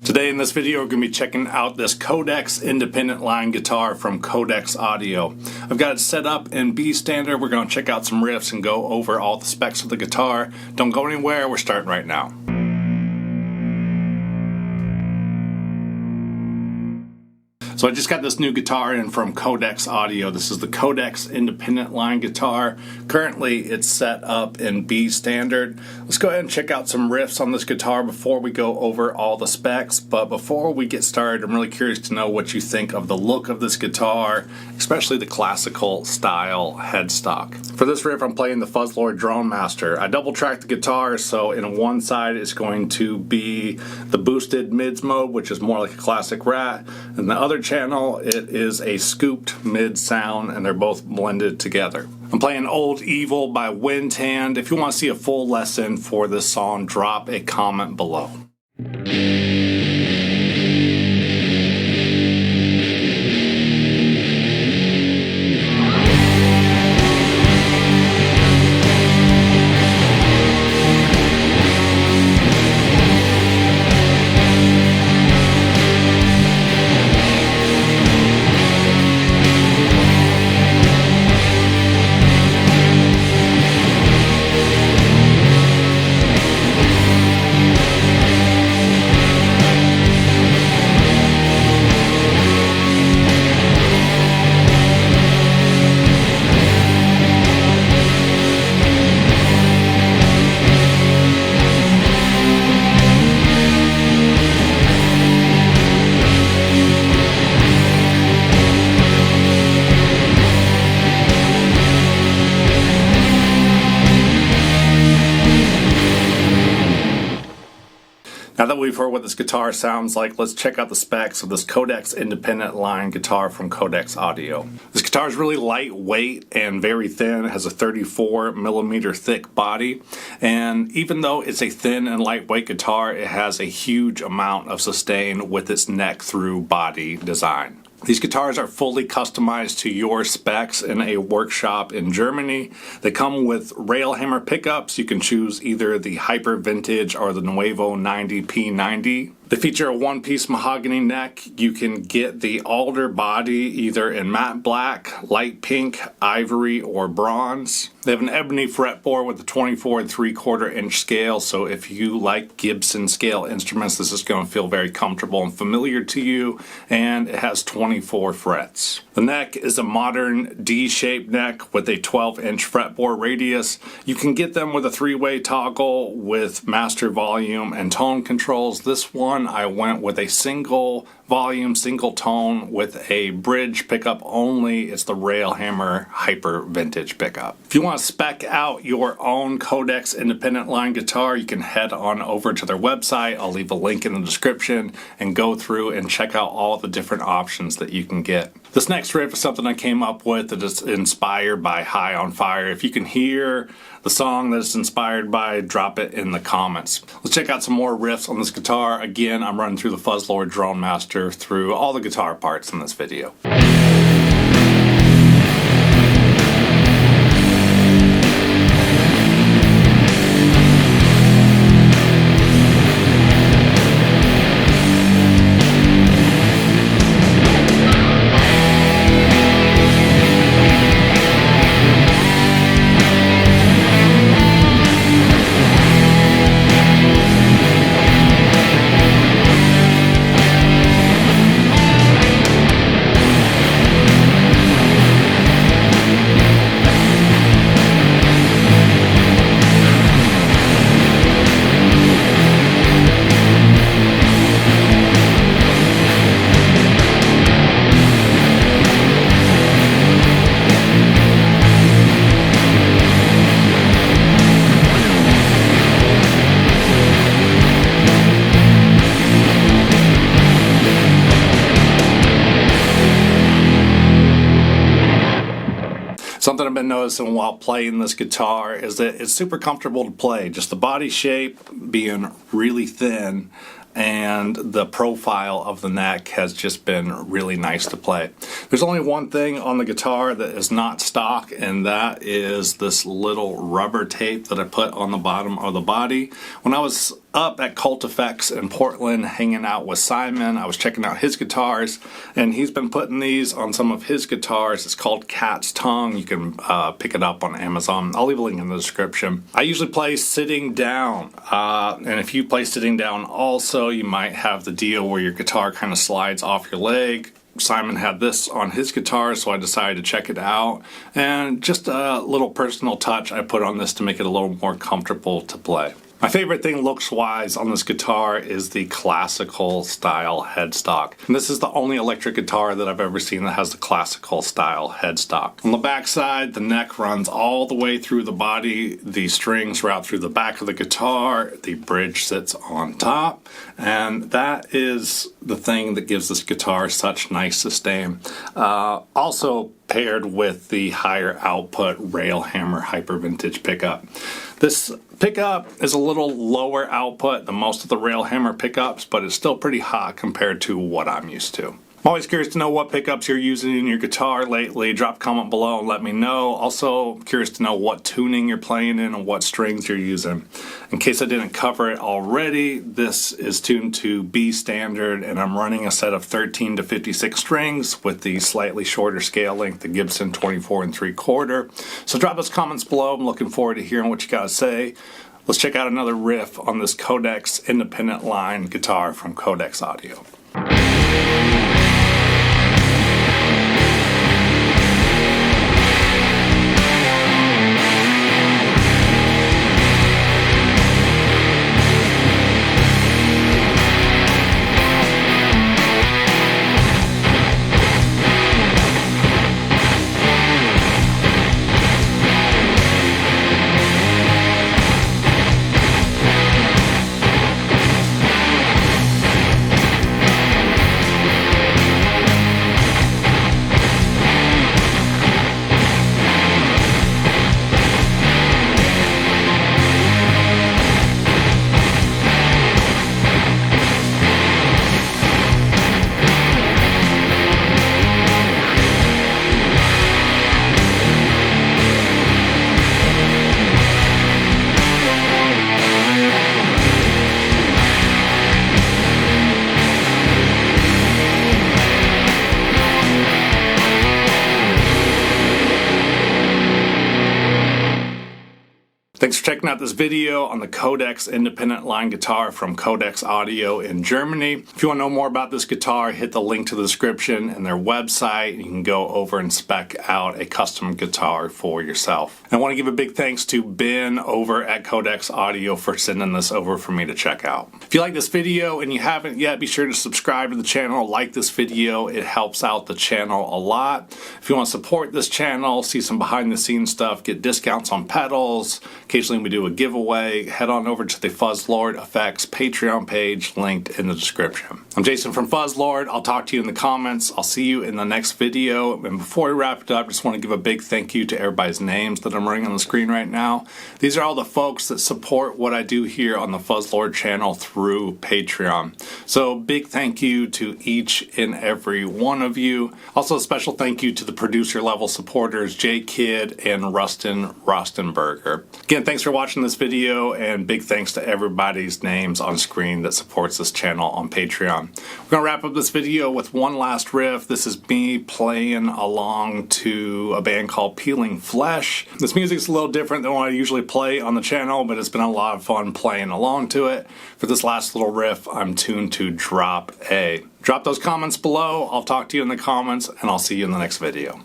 Today in this video we're going to be checking out this Kodex independent line guitar from Kodex Audio. I've got it set up in B standard. We're going to check out some riffs and go over all the specs of the guitar. Don't go anywhere, we're starting right now. So I just got this new guitar in from Kodex Audio. This is the Kodex independent line guitar. Currently it's set up in B standard. Let's go ahead and check out some riffs on this guitar before we go over all the specs. But before we get started, I'm really curious to know what you think of the look of this guitar, especially the classical style headstock. For this riff I'm playing the Fuzzlord Drone Master. I double tracked the guitar, so in one side it's going to be the boosted mids mode, which is more like a classic Rat, and the other channel it is a scooped mid sound, and they're both blended together. I'm playing Old Evil by Windhand. If you want to see a full lesson for this song, drop a comment below. Now that we've heard what this guitar sounds like, let's check out the specs of this Kodex independent line guitar from Kodex Audio. This guitar is really lightweight and very thin. It has a 34mm thick body, and even though it's a thin and lightweight guitar, it has a huge amount of sustain with its neck through body design. These guitars are fully customized to your specs in a workshop in Germany. They come with rail hammer pickups. You can choose either the Hyper Vintage or the Nuevo 90 P90. They feature a one-piece mahogany neck. You can get the alder body either in matte black, light pink, ivory, or bronze. They have an ebony fretboard with a 24 3/4 inch scale, so if you like Gibson scale instruments, this is going to feel very comfortable and familiar to you, and it has 24 frets. The neck is a modern D-shaped neck with a 12-inch fretboard radius. You can get them with a 3-way toggle with master volume and tone controls. This one I went with a single volume, single tone with a bridge pickup only. It's the Railhammer Hyper Vintage pickup. If you want to spec out your own Kodex independent line guitar, you can head on over to their website. I'll leave a link in the description and go through and check out all the different options that you can get. This next riff is something I came up with that is inspired by High on Fire. If you can hear the song that it's inspired by, drop it in the comments. Let's check out some more riffs on this guitar. Again, I'm running through the Fuzzlord Drone Master through all the guitar parts in this video. Something I've been noticing while playing this guitar is that it's super comfortable to play. Just the body shape being really thin and the profile of the neck has just been really nice to play. There's only one thing on the guitar that is not stock, and that is this little rubber tape that I put on the bottom of the body. When I was up at Cult Effects in Portland hanging out with Simon. I was checking out his guitars, and he's been putting these on some of his guitars. It's called Cat's Tongue. You can pick it up on Amazon. I'll leave a link in the description. I usually play sitting down, and if you play sitting down also, you might have the deal where your guitar kind of slides off your leg. Simon had this on his guitar, so I decided to check it out. And just a little personal touch I put on this to make it a little more comfortable to play. My favorite thing looks-wise on this guitar is the classical style headstock. And this is the only electric guitar that I've ever seen that has the classical style headstock. On the back side, the neck runs all the way through the body. The strings route through the back of the guitar. The bridge sits on top. And that is the thing that gives this guitar such nice sustain. Also paired with the higher output Railhammer Hyper Vintage pickup. This pickup is a little lower output than most of the Railhammer pickups, but it's still pretty hot compared to what I'm used to. I'm always curious to know what pickups you're using in your guitar lately. Drop a comment below and let me know. Also curious to know what tuning you're playing in and what strings you're using. In case I didn't cover it already, this is tuned to B standard, and I'm running a set of 13 to 56 strings with the slightly shorter scale length, the Gibson 24 3/4. So drop those comments below. I'm looking forward to hearing what you got to say. Let's check out another riff on this Kodex independent line guitar from Kodex Audio. Thanks for checking out this video on the Kodex independent line guitar from Kodex Audio in Germany. If you want to know more about this guitar, hit the link to the description and their website. You can go over and spec out a custom guitar for yourself. And I want to give a big thanks to Ben over at Kodex Audio for sending this over for me to check out. If you like this video and you haven't yet, be sure to subscribe to the channel, like this video. It helps out the channel a lot. If you want to support this channel, see some behind the scenes stuff, get discounts on pedals, occasionally we do a giveaway, head on over to the Fuzzlord Effects Patreon page linked in the description. I'm Jason from Fuzzlord. I'll talk to you in the comments. I'll see you in the next video. And before we wrap it up, I just want to give a big thank you to everybody's names that I'm running on the screen right now. These are all the folks that support what I do here on the Fuzzlord channel through Patreon. So big thank you to each and every one of you. Also a special thank you to the producer level supporters, J Kidd and Rustin Rostenberger. Again, thanks for watching this video, and big thanks to everybody's names on screen that supports this channel on Patreon. We're going to wrap up this video with one last riff. This is me playing along to a band called Peeling Flesh. This music's a little different than what I usually play on the channel, but it's been a lot of fun playing along to it. For this last little riff, I'm tuned to drop A. Drop those comments below. I'll talk to you in the comments, and I'll see you in the next video.